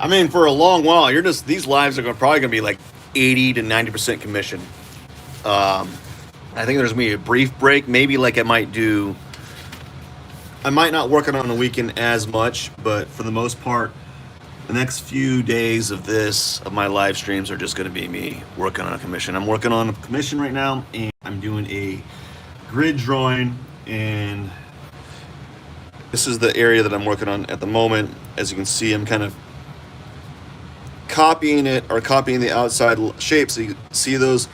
I mean, for a long while, you're just these lives are probably going to be like 80 to 90% commission. I think there's gonna be a brief break. Maybe like I might not work on the weekend as much, but for the most part, the next few days of my live streams are just going to be me working on a commission. I'm working on a commission right now, and I'm doing a grid drawing, and this is the area that I'm working on at the moment. As you can see, I'm kind of copying the outside shapes. So you see those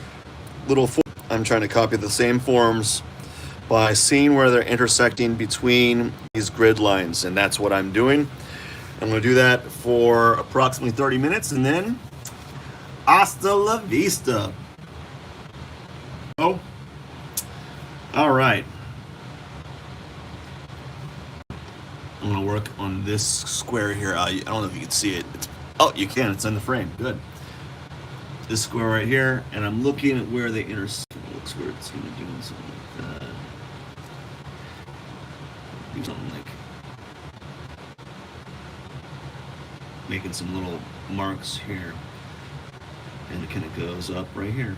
little. I'm trying to copy the same forms by seeing where they're intersecting between these grid lines, and that's what I'm doing. I'm going to do that for approximately 30 minutes, and then hasta la vista. Oh, all right. I'm going to work on this square here. I don't know if you can see it. Oh, you can. It's in the frame. Good. This square right here, and I'm looking at where they intersect. It looks weird. It's going to do something like that. Do something like making some little marks here, and it kind of goes up right here,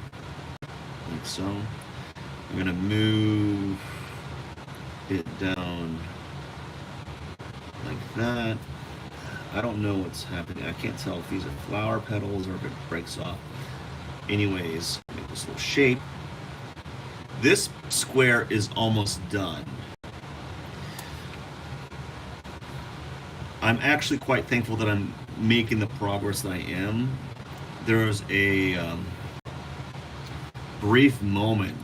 like so. I'm going to move it down like that. I don't know what's happening. I can't tell if these are flower petals or if it breaks off. Anyways, make this little shape. This square is almost done. I'm actually quite thankful that I'm making the progress that I am. There was a brief moment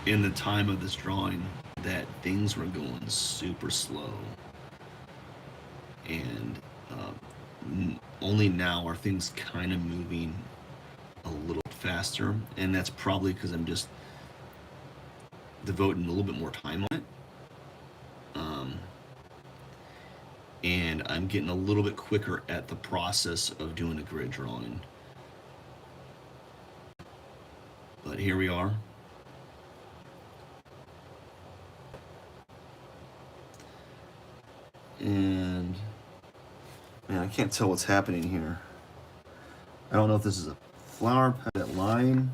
in the time of this drawing that things were going super slow, and only now are things kind of moving a little faster, and that's probably because I'm just devoting a little bit more time on it. And I'm getting a little bit quicker at the process of doing a grid drawing. But here we are. And man, I can't tell what's happening here. I don't know if this is a flower petted line.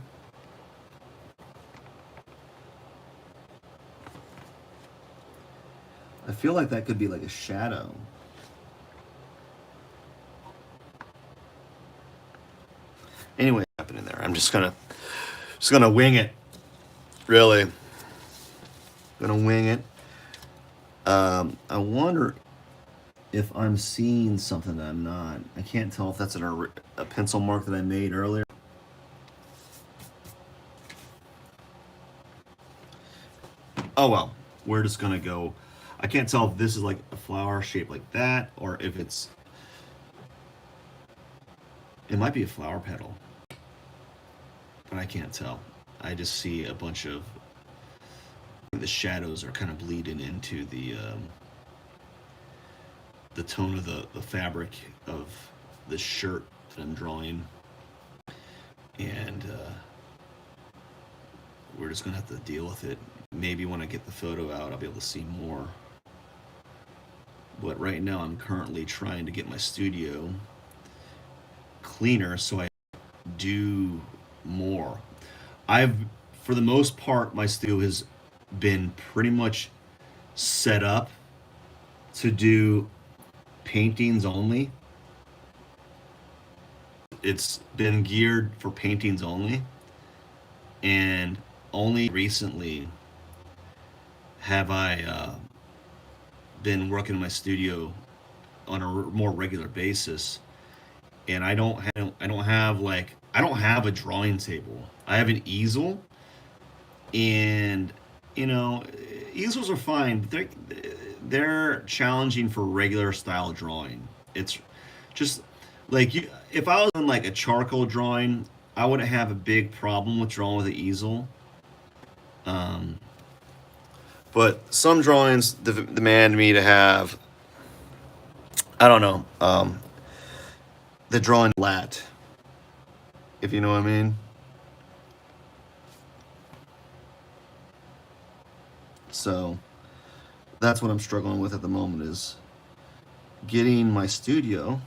I feel like that could be like a shadow. Anyway, what's happening there? I'm just gonna wing it. Really, gonna wing it. I wonder if I'm seeing something that I'm not. I can't tell if that's a pencil mark that I made earlier. Oh well, we're just gonna go. I can't tell if this is like a flower shaped like that, or if it might be a flower petal, but I can't tell. I just see a bunch of the shadows are kind of bleeding into the tone of the fabric of the shirt that I'm drawing, and we're just gonna have to deal with it. Maybe when I get the photo out, I'll be able to see more. But right now, I'm currently trying to get my studio cleaner so I do more. For the most part, my studio has been pretty much set up to do paintings only. It's been geared for paintings only, and only recently have I been working in my studio on a more regular basis. And I don't have a drawing table. I have an easel, and easels are fine, but they're challenging for regular style drawing. It's just like if I was in like a charcoal drawing, I wouldn't have a big problem with drawing with an easel. But some drawings demand me to have, I don't know, the drawing flat, if you know what I mean. So that's what I'm struggling with at the moment, is getting my studio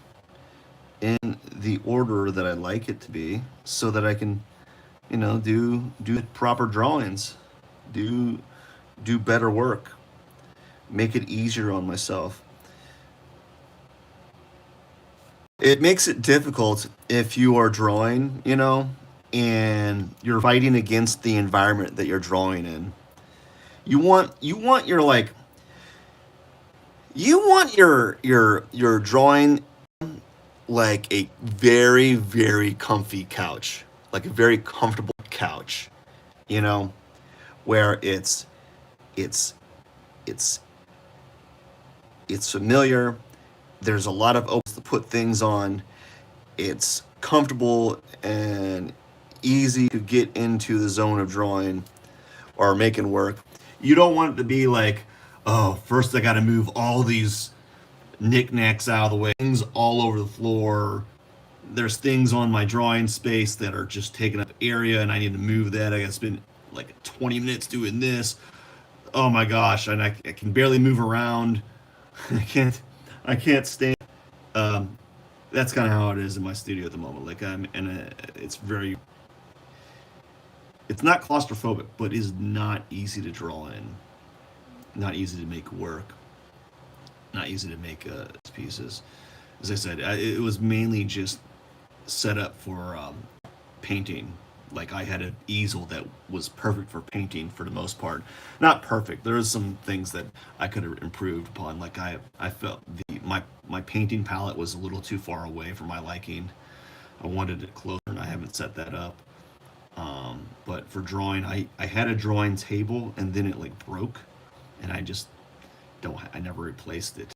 in the order that I like it to be, so that I can, do proper drawings, do do better work, make it easier on myself. It makes it difficult if you are drawing, and you're fighting against the environment that you're drawing in. You want your like you want your drawing like a very very comfy couch, like a very comfortable couch, you know, where it's it's it's familiar. There's a lot of options to put things on. It's comfortable and easy to get into the zone of drawing or making work. You don't want it to be like, oh, first I got to move all these knickknacks out of the way, things all over the floor. There's things on my drawing space that are just taking up area, and I need to move that. I got to spend like 20 minutes doing this. Oh my gosh, and I can barely move around. I can't, I can't stand. Um, that's kind of how it is in my studio at the moment. Like it's very, it's not claustrophobic, but is not easy to draw in, not easy to make work, not easy to make pieces. As I said, it was mainly just set up for painting. Like I had an easel that was perfect for painting for the most part. Not perfect. There was some things that I could have improved upon. Like I felt my painting palette was a little too far away for my liking. I wanted it closer, and I haven't set that up. But for drawing, I had a drawing table, and then it like broke, and I just don't. I never replaced it,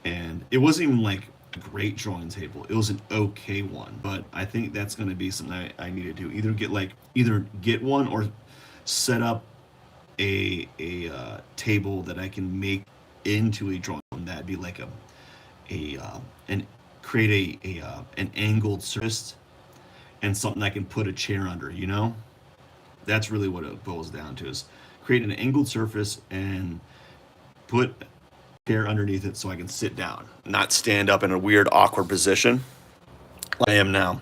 and it wasn't even like a great drawing table. It was an okay one, but I think that's going to be something I need to do. Either get one or set up a table that I can make into a drawing. That'd be like a and create a an angled surface and something I can put a chair under. That's really what it boils down to: is create an angled surface and put chair underneath it so I can sit down, not stand up in a weird, awkward position like I am now.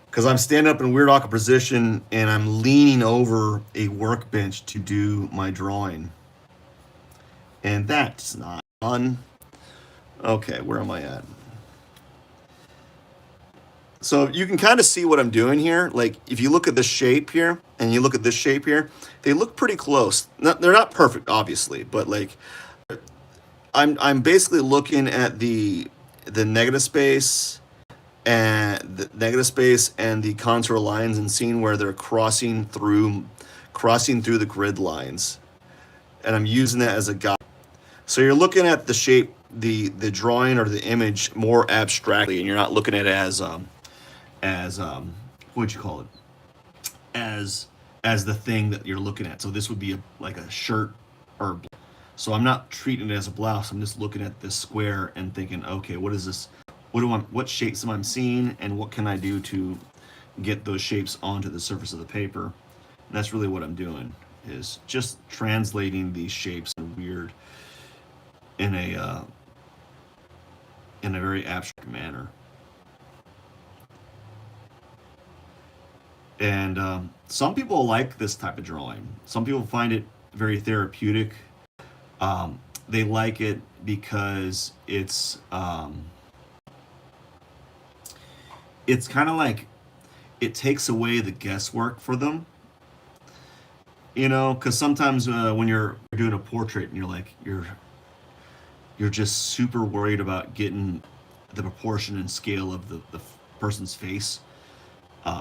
Because I'm standing up in a weird, awkward position and I'm leaning over a workbench to do my drawing. And that's not fun. Okay, where am I at? So you can kind of see what I'm doing here. Like if you look at this shape here and you look at this shape here, they look pretty close. They're not perfect, obviously, but like I'm basically looking at the negative space and the contour lines and seeing where they're crossing through the grid lines, and I'm using that as a guide. So you're looking at the shape, the drawing or the image more abstractly, and you're not looking at it as what'd you call it, as the thing that you're looking at. So this would be like a shirt or so I'm not treating it as a blouse. I'm just looking at this square and thinking, okay, what is this? What shapes am I seeing, and what can I do to get those shapes onto the surface of the paper? And that's really what I'm doing, is just translating these shapes in a very abstract manner. And some people like this type of drawing. Some people find it very therapeutic. They like it because it's kind of like it takes away the guesswork for them, because sometimes when you're doing a portrait and you're just super worried about getting the proportion and scale of the person's face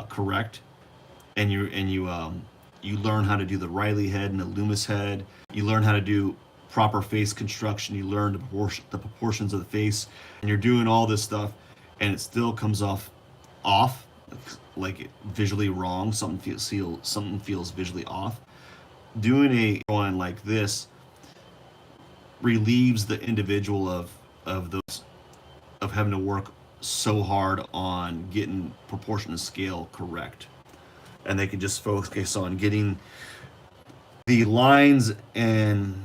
correct, and you learn how to do the Riley head and the Loomis head. You learn how to do proper face construction. You learn the proportions of the face, and you're doing all this stuff, and it still comes off, like visually wrong. Something feels visually off. Doing a drawing like this relieves the individual of having to work so hard on getting proportion and scale correct, and they can just focus on getting the lines and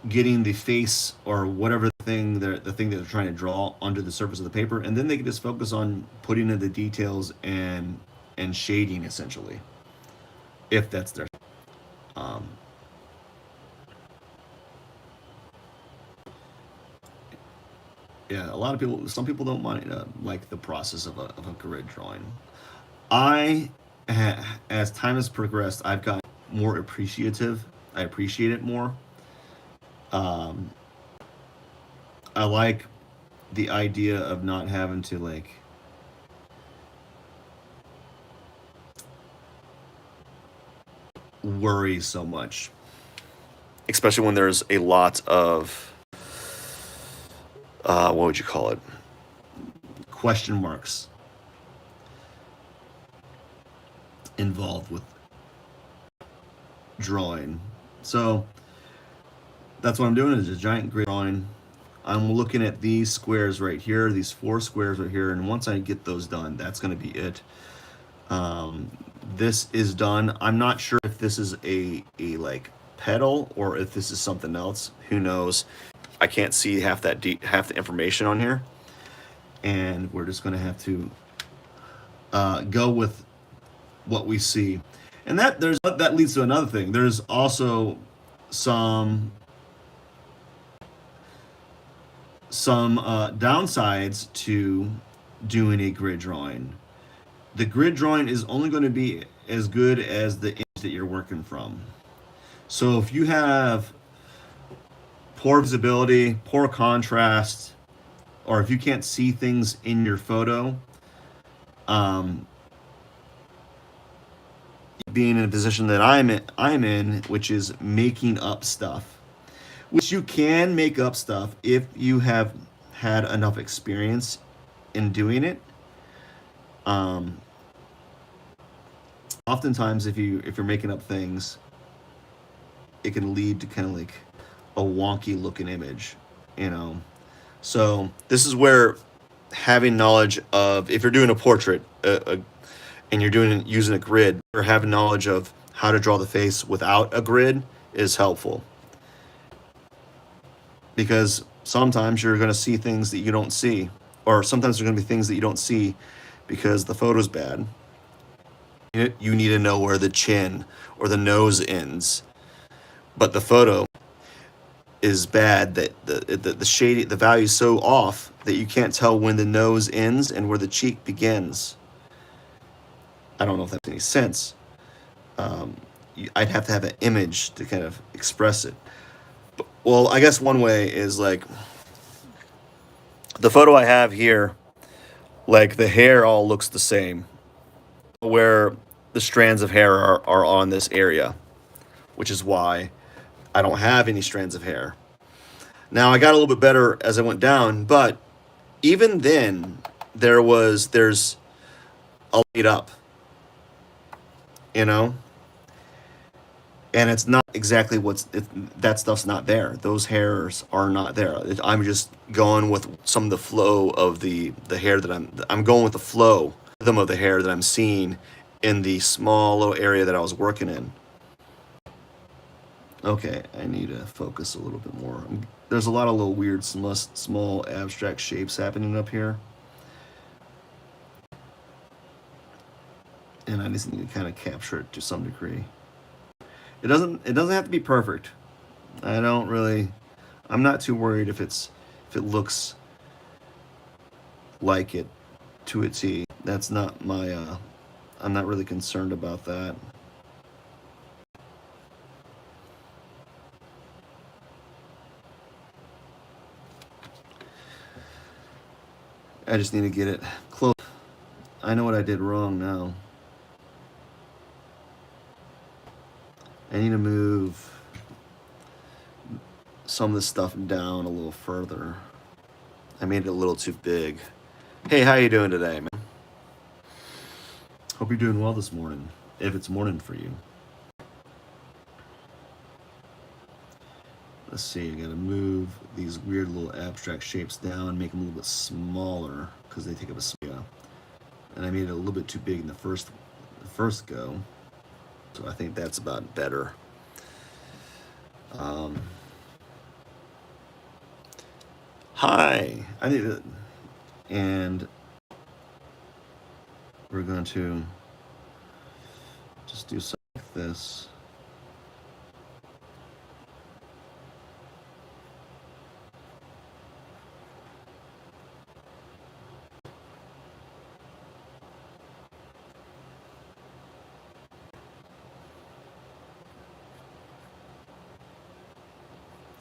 getting the face or whatever thing the thing that they're trying to draw onto the surface of the paper, and then they can just focus on putting in the details and shading essentially, if that's their. Um, yeah, a lot of people, some people don't mind like the process of a grid drawing. I, as time has progressed, I've gotten more appreciative. I appreciate it more. Um, I like the idea of not having to like worry so much, especially when there's a lot of what would you call it? Question marks involved with drawing. So that's what I'm doing is a giant grid drawing. I'm looking at these squares right here, these 4 squares right here, and once I get those done, that's going to be it. Um, this is done. I'm not sure if this is a like pedal or if this is something else. Who knows? I can't see half half the information on here, and we're just going to have to go with what we see. And that leads to another thing. There's also some downsides to doing a grid drawing. The grid drawing is only going to be as good as the image that you're working from. So if you have poor visibility, poor contrast, or if you can't see things in your photo, being in a position that I'm in, which is making up stuff, which you can make up stuff if you have had enough experience in doing it. Oftentimes, if you're making up things, it can lead to kind of like a wonky looking image, you know. So this is where having knowledge of, if you're doing a portrait and you're using a grid, or having knowledge of how to draw the face without a grid is helpful, because sometimes you're going to see things that you don't see, or sometimes there's going to be things that you don't see because the photo's bad. You need to know where the chin or the nose ends, but the photo is bad that the shade, the value is so off that you can't tell when the nose ends and where the cheek begins. I don't know if that makes any sense. I'd have to have an image to kind of express it. Well, I guess one way is like the photo I have here, like the hair all looks the same, where the strands of hair are on this area, which is why I don't have any strands of hair. Now I got a little bit better as I went down, but even then there's a light up, you know, and it's not exactly that stuff's not there. Those hairs are not there. I'm just going with some of the flow of the hair that I'm going with the flow rhythm of the hair that I'm seeing in the small little area that I was working in. Okay, I need to focus a little bit more. There's a lot of little weird small abstract shapes happening up here, and I just need to kind of capture it to some degree. It doesn't have to be perfect. I'm not too worried if it looks like it to a T. That's not my I'm not really concerned about that. I just need to get it close. I know what I did wrong now. I need to move some of this stuff down a little further. I made it a little too big. Hey, how you doing today, man? Hope you're doing well this morning, if it's morning for you. Let's see, I gotta move these weird little abstract shapes down, make them a little bit smaller, because they take up a space. And I made it a little bit too big in the first go. So I think that's about better. Hi. I need it. And we're going to just do something like this.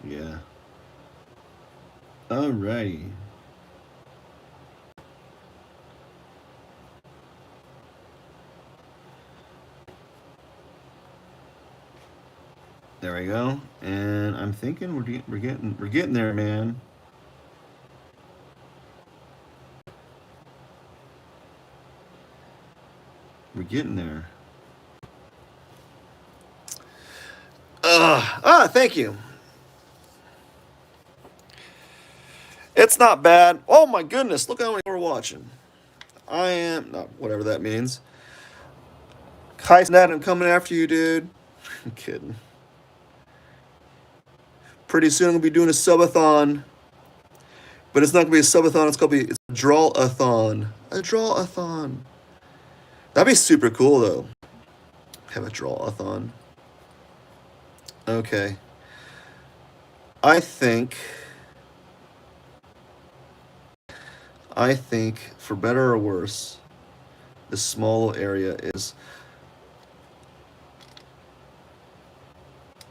Yeah. Alrighty. There we go. And I'm thinking we're getting there, man. We're getting there. Thank you. It's not bad. Oh my goodness, look how many we're watching. I am not whatever that means. Kai Snad, I'm coming after you, dude. I'm kidding. Pretty soon I'm gonna be doing a subathon. But it's not gonna be a subathon, it's a draw-a-thon. A draw-a-thon. That'd be super cool though. Have a draw-a-thon. Okay. I think for better or worse, this small area is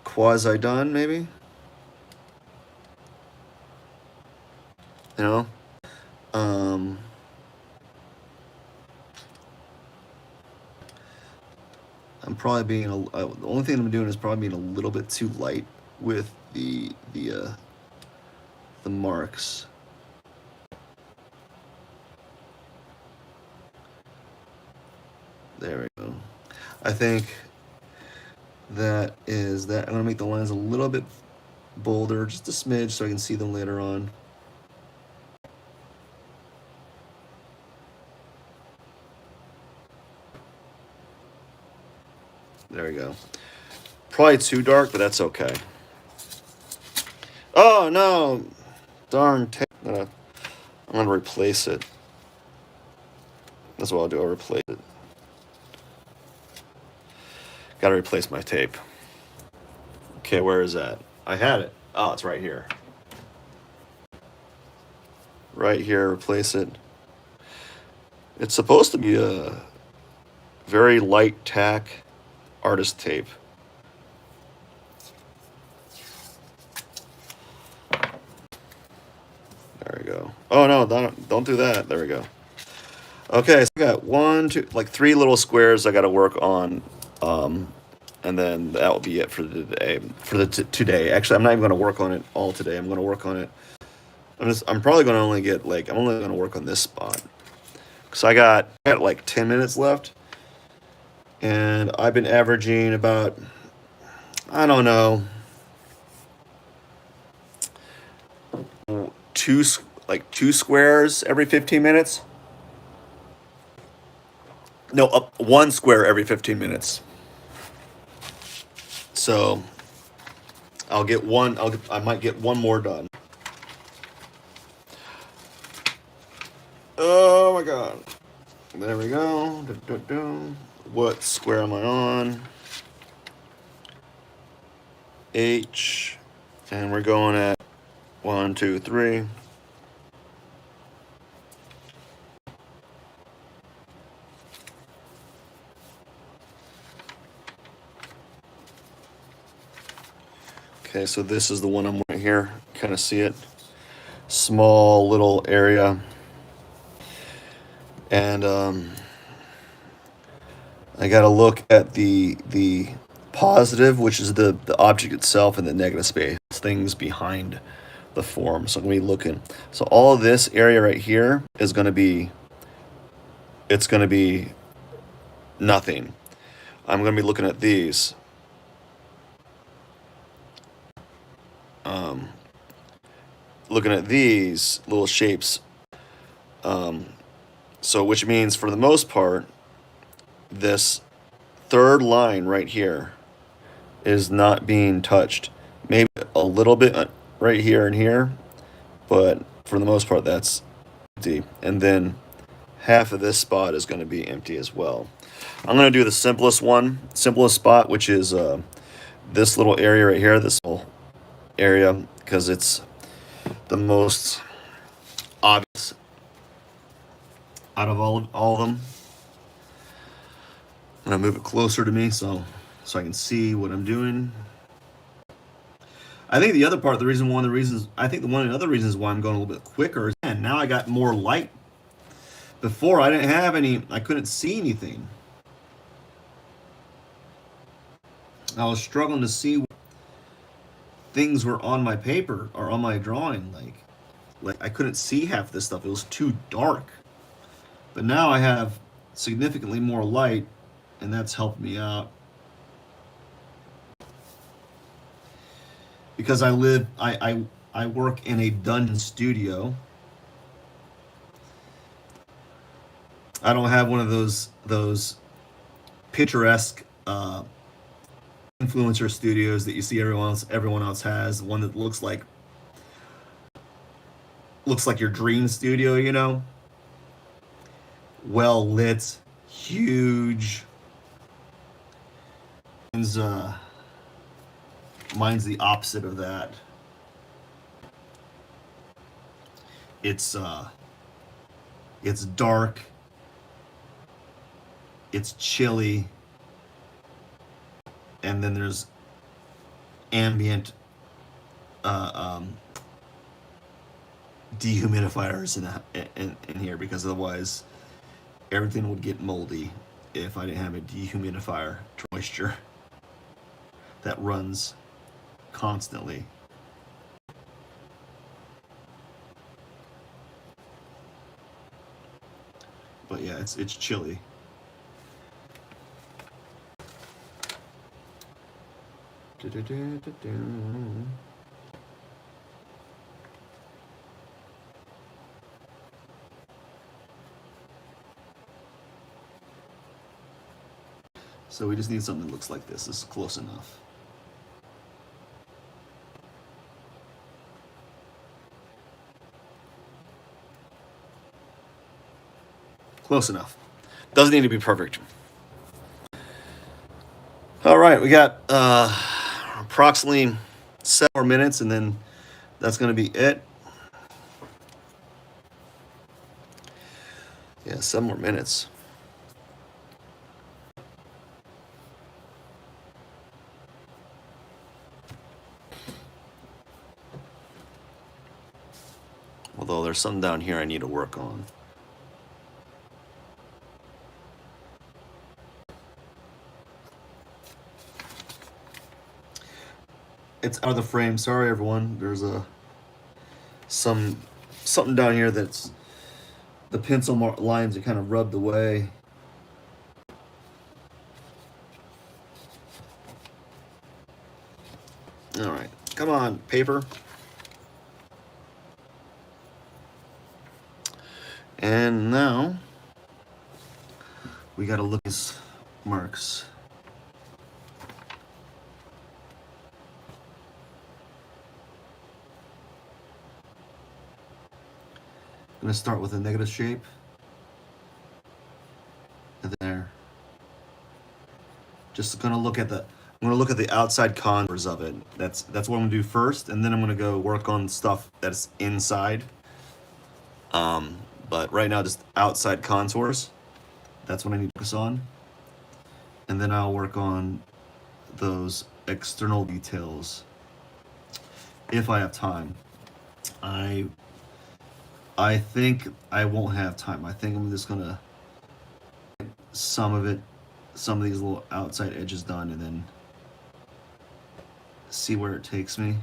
quasi done, maybe? You know? I'm probably being the only thing I'm doing is probably being a little bit too light with the marks. There we go. I think that is that. I'm gonna make the lines a little bit bolder, just a smidge, so I can see them later on. There we go. Probably too dark, but that's okay. Oh no! Darn tape. I'm gonna replace it. That's what I'll do. I'll replace it. Gotta replace my tape. Okay, where is that? I had it. Oh, it's right here. Right here, replace it. It's supposed to be a very light tack artist tape. There we go. Oh no, don't do that. There we go. Okay, so I got 1, 2, like 3 little squares I got to work on, and then that will be it for the day. Today, actually, I'm not even going to work on it all today. I'm going to work on it. I'm probably going to only get I'm only going to work on this spot, because I got like 10 minutes left, and I've been averaging about, I don't know, two squares every 15 minutes. No, 1 square every 15 minutes. So I'll get one. I might get one more done. Oh my god! There we go. What square am I on? H, and we're going at 1, 2, 3. Okay, so this is the one I'm right here. Kind of see it. Small little area. And I got to look at the positive, which is the object itself, and the negative space, things behind the form. So I'm going to be looking. So all of this area right here is going to be, it's going to be nothing. I'm going to be looking at these. Looking at these little shapes. So which means for the most part, this third line right here is not being touched. Maybe a little bit right here and here, but For the most part, that's empty. And then half of this spot is going to be empty as well. I'm going to do the simplest spot, which is this little area right here, this little area, because it's the most obvious out of all of them. I'm going to move it closer to me so I can see what I'm doing. I think one of the other reasons why I'm going a little bit quicker is, man, now I got more light. Before I didn't have any, I couldn't see anything. I was struggling to see what things were on my paper or on my drawing. Like I couldn't see half this stuff. It was too dark. But now I have significantly more light, and that's helped me out. Because I work in a dungeon studio. I don't have one of those picturesque influencer studios that you see everyone else has. One that looks like your dream studio, you know? Well lit, huge. Mine's the opposite of that. It's dark. It's chilly. And then there's ambient dehumidifiers in here, because otherwise everything would get moldy if I didn't have a dehumidifier moisture that runs constantly. But yeah, it's chilly. So we just need something that looks like this. This is close enough. Close enough. Doesn't need to be perfect. All right, we got approximately 7 more minutes, and then that's going to be it. Yeah, 7 more minutes. Although there's some down here I need to work on. It's out of the frame. Sorry, everyone. There's something down here that's the pencil lines are kind of rubbed away. All right, come on, paper. And now we got to look at these marks. I'm going to start with a negative shape. And there. Just going to look at the outside contours of it. That's what I'm going to do first, and then I'm going to go work on stuff that's inside. But right now, just outside contours. That's what I need to focus on. And then I'll work on those external details if I have time. I think I won't have time. I think I'm just gonna get some of these little outside edges done, and then see where it takes me.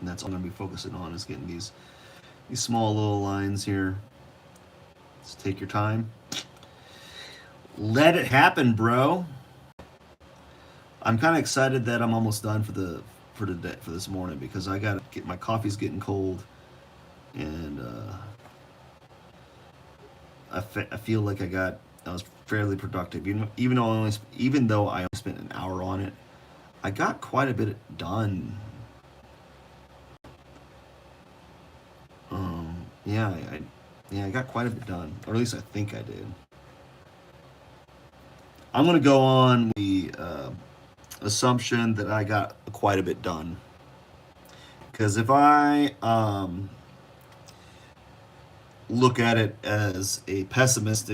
And that's all I'm gonna be focusing on, is getting these small little lines here. Just take your time. Let it happen, bro. I'm kind of excited that I'm almost done for this morning, because I gotta get my coffee's getting cold, and I feel like I was fairly productive. Even though I only spent an hour on it, I got quite a bit done. Yeah, yeah, I got quite a bit done, or at least I think I did. I'm gonna go on the assumption that I got quite a bit done, because if I look at it as a pessimist,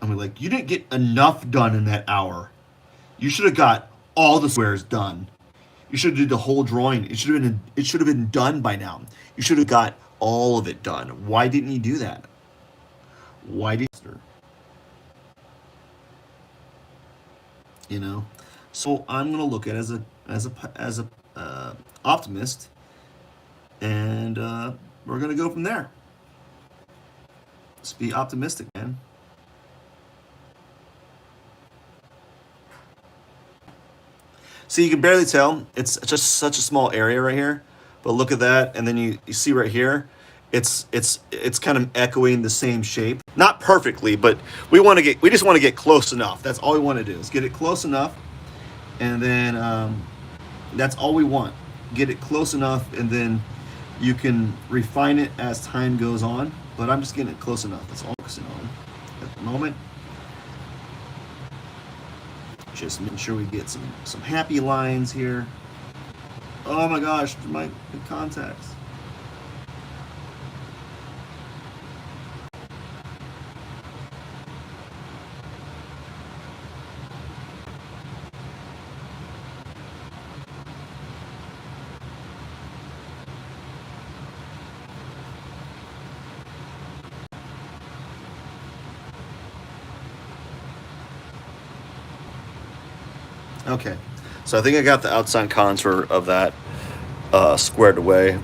I'm like, you didn't get enough done in that hour. You should have got all the squares done. You should have did the whole drawing. It should have been done by now. You should have got all of it done. Why didn't you do that? Why did you know? So I'm gonna look at it as a optimist, and we're gonna go from there. Let's be optimistic, man. See, you can barely tell. It's just such a small area right here. But look at that, and then you see right here, it's kind of echoing the same shape. Not perfectly, but we just want to get close enough. That's all we want to do is get it close enough, and then that's all we want. Get it close enough, and then you can refine it as time goes on. But I'm just getting it close enough. That's all I'm focusing on at the moment. Just making sure we get some happy lines here. Oh my gosh, my contacts. Okay, so I think I got the outside contour of that squared away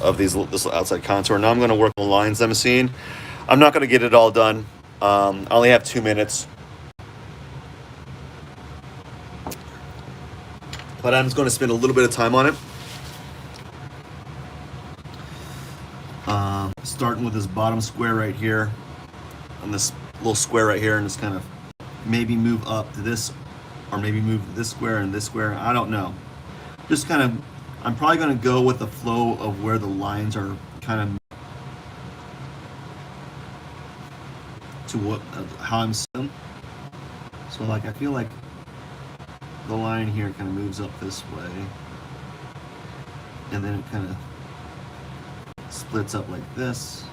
of this outside contour. Now I'm going to work on the lines I'm seeing. I'm not going to get it all done. I only have 2 minutes, but I'm just going to spend a little bit of time on it. Starting with this bottom square right here, and this little square right here, and just kind of maybe move up to this, or maybe move this square and this square. I don't know. Just kind of, I'm probably going to go with the flow of where the lines are kind of to what how I'm seeing. So like I feel like the line here kind of moves up this way, and then it kind of splits up like this.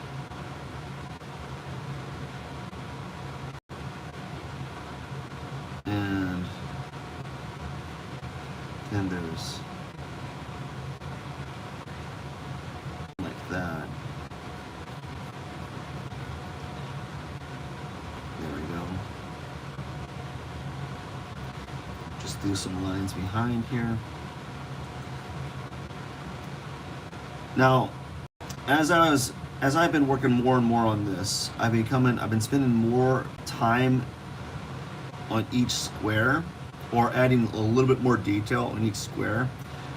And then there's like that. There we go. Just do some lines behind here. Now, as I've been working more and more on this, I've been spending more time on each square, or adding a little bit more detail on each square.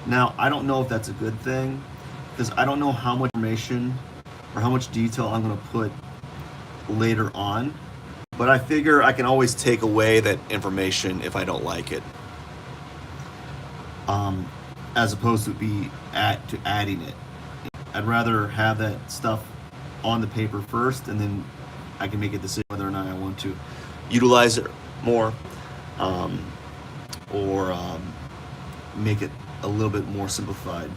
Now, I don't know if that's a good thing, because I don't know how much information or how much detail I'm going to put later on, but I figure I can always take away that information if I don't like it, as opposed to adding it. I'd rather have that stuff on the paper first, and then I can make a decision whether or not I want to utilize it more, or make it a little bit more simplified.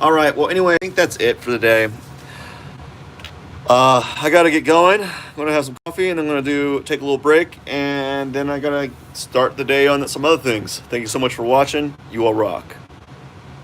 All right. Well, anyway, I think that's it for the day. I gotta get going. I'm gonna have some coffee, and I'm gonna take a little break, and then I gotta start the day on some other things. Thank you so much for watching. You all rock.